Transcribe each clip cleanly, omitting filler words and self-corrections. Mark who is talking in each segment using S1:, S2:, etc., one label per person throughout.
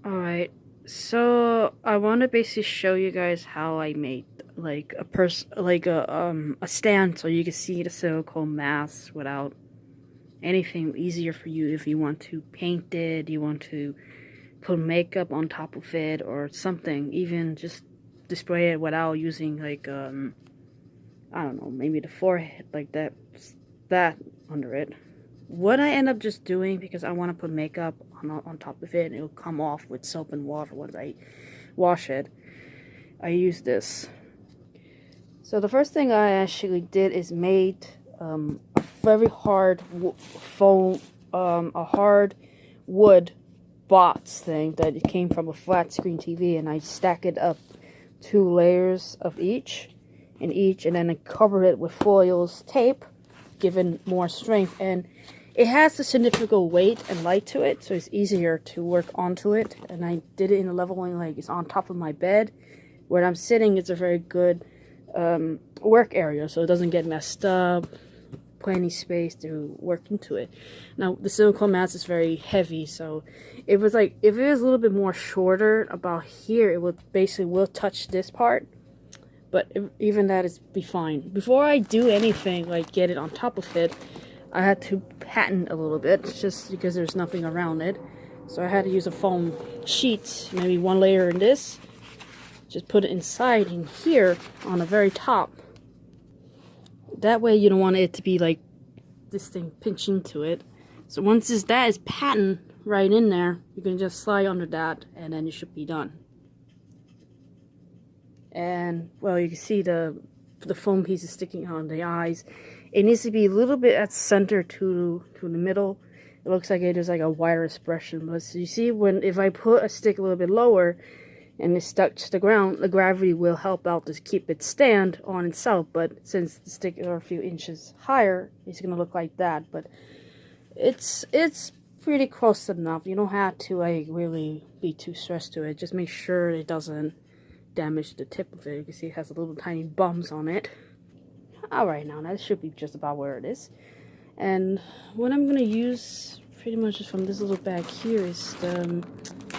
S1: Alright, so I want to basically show you guys how I made like a stand so you can see the silicone mask without anything easier for you if you want to paint it, you want to put makeup on top of it or something, even just display it without using like I don't know, maybe the forehead like that under it. What I end up just doing, because I want to put makeup on top of it and it'll come off with soap and water once I wash it, I use this. So the first thing I actually did is made a very hard foam, a hard wood box thing that it came from a flat screen TV, and I stack it up 2 layers of each, and then I cover it with foils tape, giving more strength, and it has a significant weight and light to it, so it's easier to work onto it. And I did it in a leveling, like it's on top of my bed. Where I'm sitting, it's a very good work area, so it doesn't get messed up. Plenty space to work into it. Now the silicone mask is very heavy, so it was like if it was a little bit more shorter about here, it would basically will touch this part. But even that is be fine. Before I do anything like get it on top of it, I had to patent a little bit just because there's nothing around it. So I had to use a foam sheet, maybe 1 layer in this. Just put it inside in here on the very top. That way you don't want it to be like this thing pinch into it. So once that is patent right in there, you can just slide under that and then it should be done. And well, you can see the foam piece is sticking on the eyes. It needs to be a little bit at center to the middle. It looks like it is like a wider expression, but so you see if I put a stick a little bit lower and it's stuck to the ground, the gravity will help out to keep it stand on itself. But since the stick are a few inches higher, it's gonna look like that. But it's pretty close enough. You don't have to like really be too stressed to it. Just make sure it doesn't damage the tip of it. You can see it has a little tiny bumps on it. Alright, now that should be just about where it is. And what I'm gonna use pretty much just from this little bag here is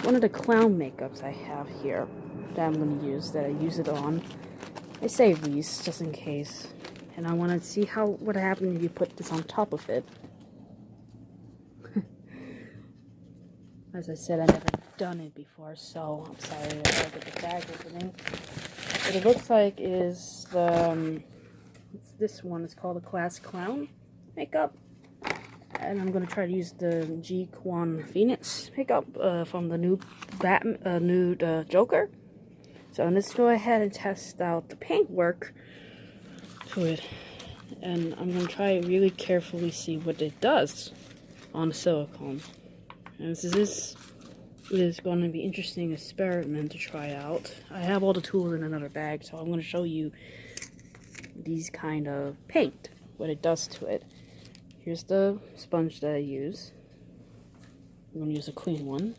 S1: one of the clown makeups I have here that I'm gonna use, that I use it on. I save these just in case, and I want to see what happens if you put this on top of it. As I said, I've never done it before, so I'm sorry I gotta get the bag opening. What it looks like is it's this one. It's called the Class Clown makeup, and I'm gonna try to use the G Quan Phoenix makeup from the new Joker. So let's go ahead and test out the paint work to it, and I'm gonna try really carefully see what it does on the silicone. And this is going to be an interesting experiment to try out. I have all the tools in another bag, so I'm going to show you these kind of paint, what it does to it. Here's the sponge that I use. I'm going to use a clean one.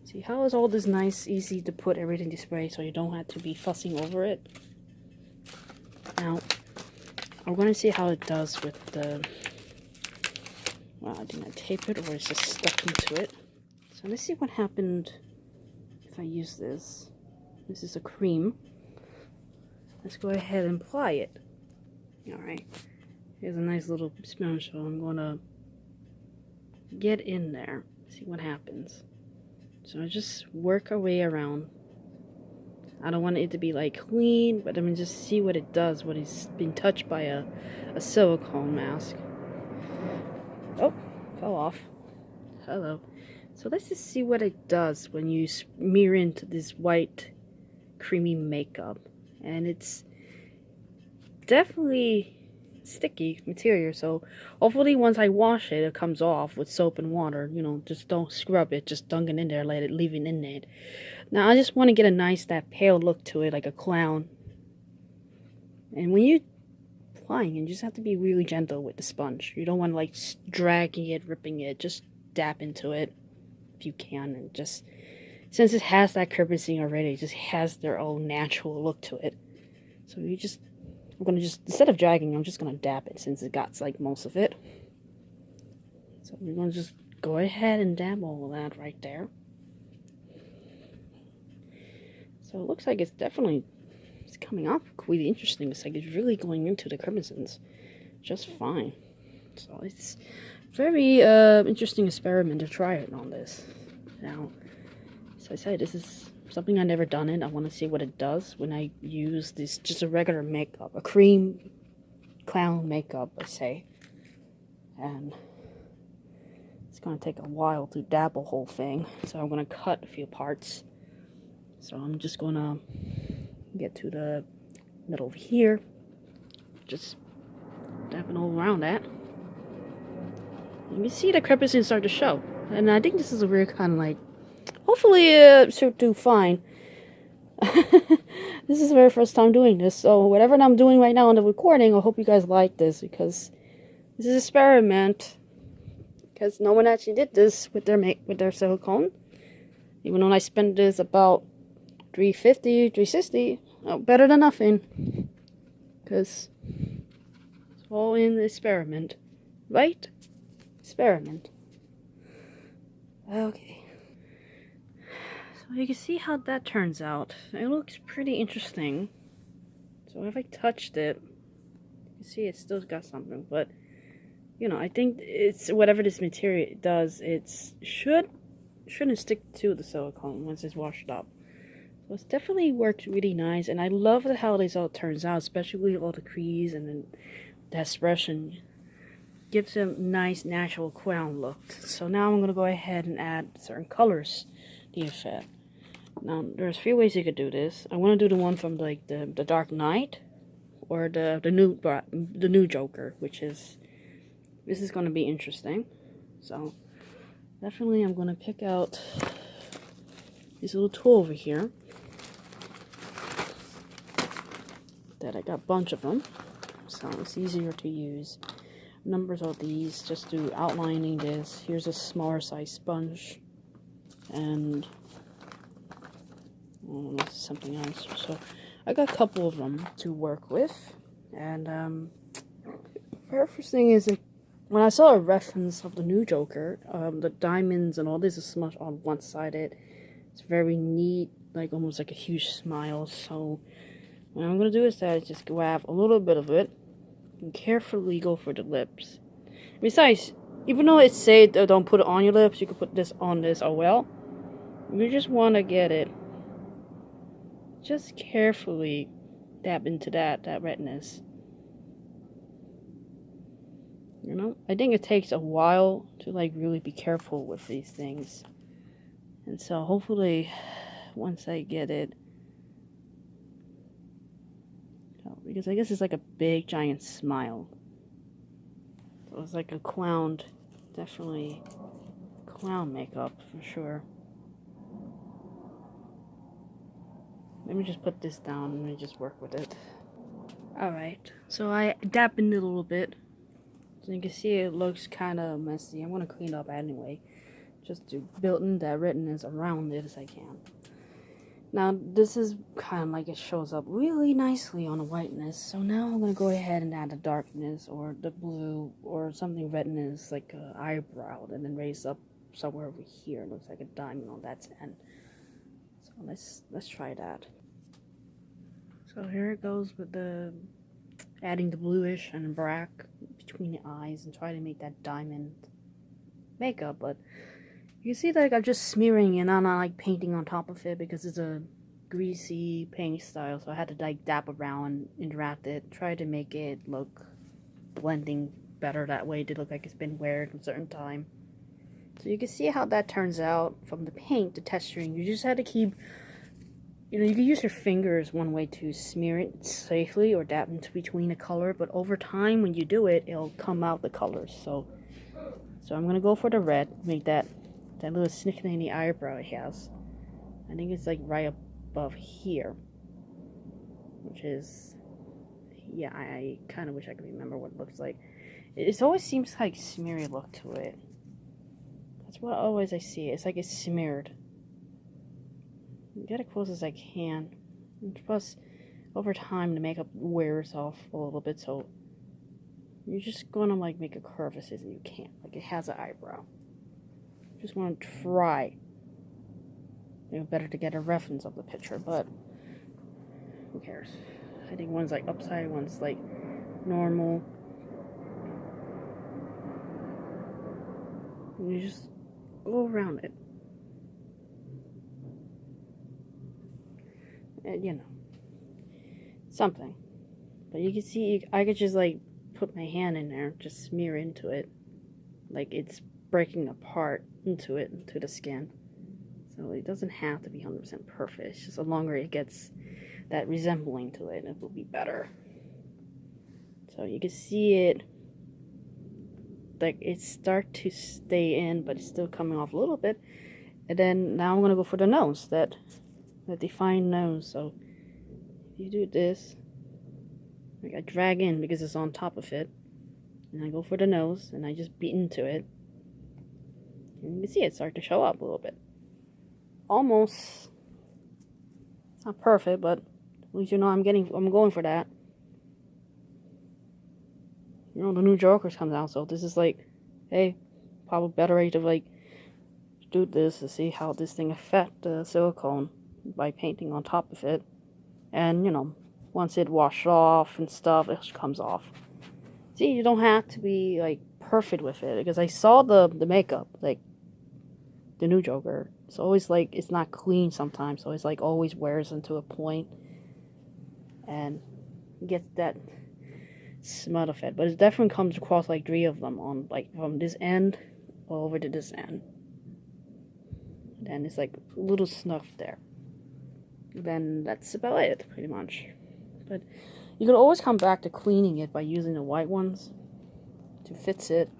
S1: See how is all this nice, easy to put everything to spray so you don't have to be fussing over it. Now, I'm going to see how it does with the... Well, I didn't tape it, or it's just stuck into it. So let's see what happened if I use this. This is a cream. Let's go ahead and apply it. Alright. Here's a nice little sponge, so I'm going to get in there. See what happens. So I just work our way around. I don't want it to be like clean, but I'm going to just see what it does when it's been touched by a silicone mask. Oh, fell off. Hello. So let's just see what it does when you smear into this white creamy makeup. And it's definitely sticky material, so hopefully once I wash it, it comes off with soap and water. You know, just don't scrub it, just dunk it in there, leave it in there. Now I just want to get a nice, that pale look to it, like a clown. And when you applying, you just have to be really gentle with the sponge. You don't want to like dragging it, ripping it. Just dab into it if you can, and just since it has that curvature already, it just has their own natural look to it. So I'm gonna just, instead of dragging, I'm just gonna dab it since it got like most of it. So we're gonna just go ahead and dab all of that right there. So it looks like it's coming off quite interesting. It's like it's really going into the crimsons just fine. So it's very interesting experiment to try it on this. Now, as I said, this is something I've never done it. I want to see what it does when I use this, just a regular makeup, a cream clown makeup, let's say. And it's going to take a while to dab the whole thing. So I'm going to cut a few parts. So I'm just going to get to the middle of here. Just dabbing all around that. You can see the crevices start to show. And I think this is a weird kind of like, hopefully it should do fine. This is the very first time doing this, so whatever I'm doing right now on the recording, I hope you guys like this, because this is an experiment. Because no one actually did this with their silicone. Even though I spent this about $350, $360, oh, better than nothing. Because it's all in the experiment, right? Experiment. Okay. So you can see how that turns out. It looks pretty interesting. So if I touched it, you see it's still got something, but you know, I think it's whatever this material does, shouldn't stick to the silicone once it's washed up. So it's definitely worked really nice, and I love how this all turns out, especially with all the crease and then the expression. Gives a nice natural crown look. So now I'm gonna go ahead and add certain colors to the effect. Now there's a few ways you could do this. I want to do the one from like the Dark Knight, or the new Joker, which is this is gonna be interesting. So definitely I'm gonna pick out this little tool over here that I got a bunch of them, so it's easier to use. Numbers of these, just do outlining this. Here's a smaller size sponge, and something else. So I got a couple of them to work with, and very first thing is like, when I saw a reference of the new Joker, the diamonds and all this is smushed on one sided. It's very neat, like almost like a huge smile. So what I'm gonna do is that I just grab a little bit of it and carefully go for the lips. Besides, even though it said don't put it on your lips, you can put this on this as well. You just want to get it. Just carefully dab into that redness. You know, I think it takes a while to like really be careful with these things. And so hopefully once I get it, because I guess it's like a big giant smile. It was like a clown, definitely clown makeup for sure. Let me just put this down and let me just work with it. Alright, so I dabbed in it a little bit. So you can see it looks kind of messy. I'm going to clean it up anyway, just to build in that redness around it as I can. Now, this is kind of like it shows up really nicely on the whiteness. So now I'm going to go ahead and add the darkness or the blue or something redness like an eyebrow, and then raise up somewhere over here. It looks like a diamond on that end. So let's try that. So here it goes with the adding the bluish and black between the eyes and try to make that diamond makeup, but you see, like, I'm just smearing and I'm not like painting on top of it because it's a greasy paint style, so I had to like dab around and interact it, try to make it look blending better that way, to look like it's been weared a certain time. So you can see how that turns out from the paint, the texturing. You just have to keep, you know, you can use your fingers one way to smear it safely or dab into between a color, but over time when you do it, it'll come out the colors. So I'm gonna go for the red, make that little snickety eyebrow it has. I think it's like right above here, which is, yeah, I kind of wish I could remember what it looks like. It always seems like smeary look to it. That's what always I see. It's like it's smeared. Get it close as I can. And plus, over time, the makeup wears off a little bit, so you're just gonna like make a curve as you can. Like it has an eyebrow. Just want to try. Maybe better to get a reference of the picture, but cares? I think one's like upside, one's like normal. And you just go around it. And you know, something. But you can see, I could just like put my hand in there, just smear into it. Like it's breaking apart into it, into the skin. So it doesn't have to be 100% perfect. It's just the longer it gets that resembling to it, it will be better. So you can see it, like it start to stay in, but it's still coming off a little bit. And then now I'm gonna go for the nose, that defined nose. So if you do this, like I drag in because it's on top of it, and I go for the nose, and I just beat into it. And you can see it start to show up a little bit. Almost, it's not perfect, but at least you know I'm going for that. You know, the new Joker's comes out, so this is like, hey, probably better way to like do this to see how this thing affect the silicone by painting on top of it. And you know, once it washed off and stuff, it comes off. See, you don't have to be like perfect with it, because I saw the makeup, like the new Joker. It's always like it's not clean sometimes, so it's like always wears into a point and gets that smut of it. But it definitely comes across like 3 of them on like from this end over to this end. And it's like a little snuff there. Then that's about it, pretty much. But you can always come back to cleaning it by using the white ones to fix it.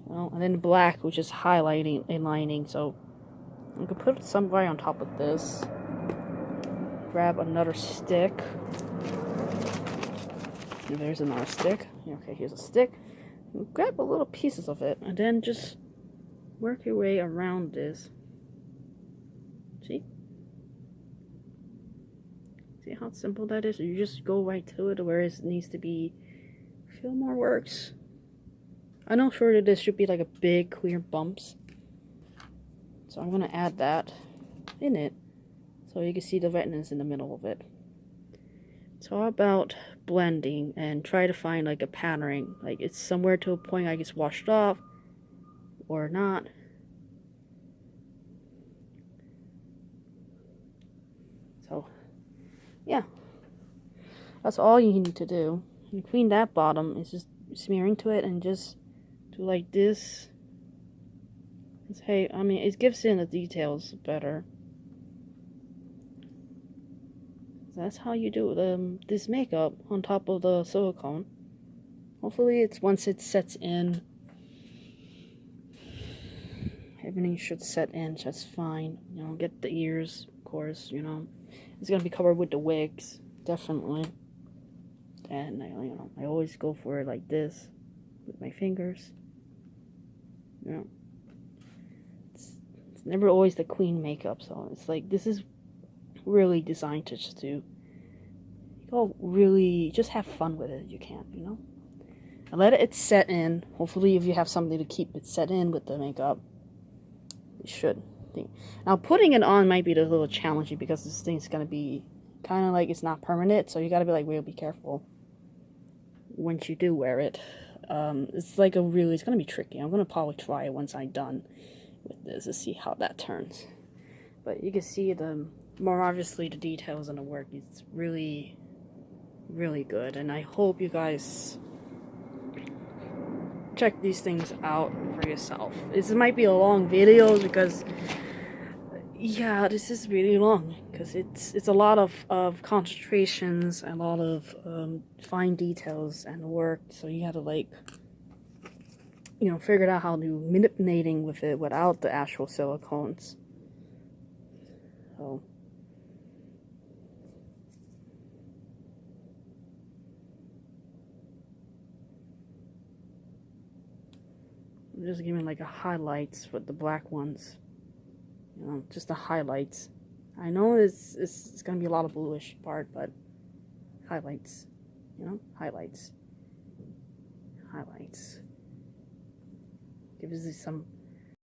S1: Well, and then black, which is highlighting and lining. So you can put some right on top of this. Grab another stick. And there's another stick. Okay, here's a stick. Grab a little pieces of it, and then just work your way around this. See? See how simple that is? You just go right to it where it needs to be. A few more works. I know sure that this should be like a big clear bumps. So I'm gonna add that in it so you can see the redness in the middle of it. It's all about blending and try to find like a pattern. Like it's somewhere to a point I gets washed off or not. So yeah, that's all you need to do. And clean that bottom is just smearing to it and just do like this. Hey, I mean, it gives in the details better. That's how you do this makeup on top of the silicone. Hopefully, once it sets in, everything should set in just fine. You know, get the ears, of course. You know, it's gonna be covered with the wigs, definitely. And I always go for it like this with my fingers. You know, it's never always the clean makeup, so it's like this is really designed to just do. Go really just have fun with it. You can, you know, and let it set in. Hopefully, if you have something to keep it set in with the makeup, you should. Now, putting it on might be a little challenging because this thing's gonna be kind of like it's not permanent, so you gotta be like real be careful once you do wear it. It's like it's gonna be tricky. I'm gonna probably try it once I'm done with this to see how that turns. But you can see more obviously the details and the work is really, really good. And I hope you guys check these things out for yourself. This might be a long video because, yeah, this is really long because it's a lot of concentrations and a lot of fine details and work. So you have to like, you know, figure out how to do manipulating with it without the actual silicones. So I'm just giving like a highlights for the black ones. You know, just the highlights. I know it's gonna be a lot of bluish part, but highlights. You know, highlights. Highlights. Gives you some